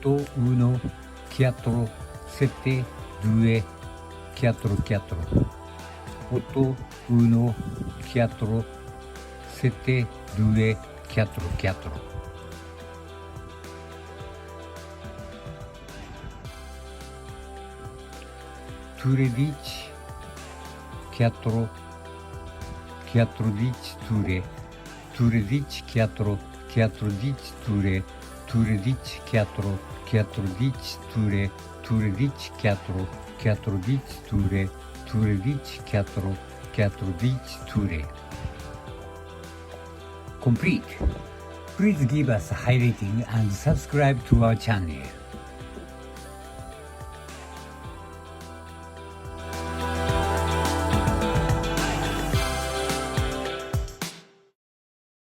8, 1, 4, 7, 2, 4, 4. 8, 1, 4, 7, 2, 4, 4. Tredici, 4, 14, 2, 13, 4, 14, 2, 13, 4, 14, 2, 13, 4, 14, 2, 13, 4, 14, 2. Complete. Please give us a high rating and subscribe to our channel.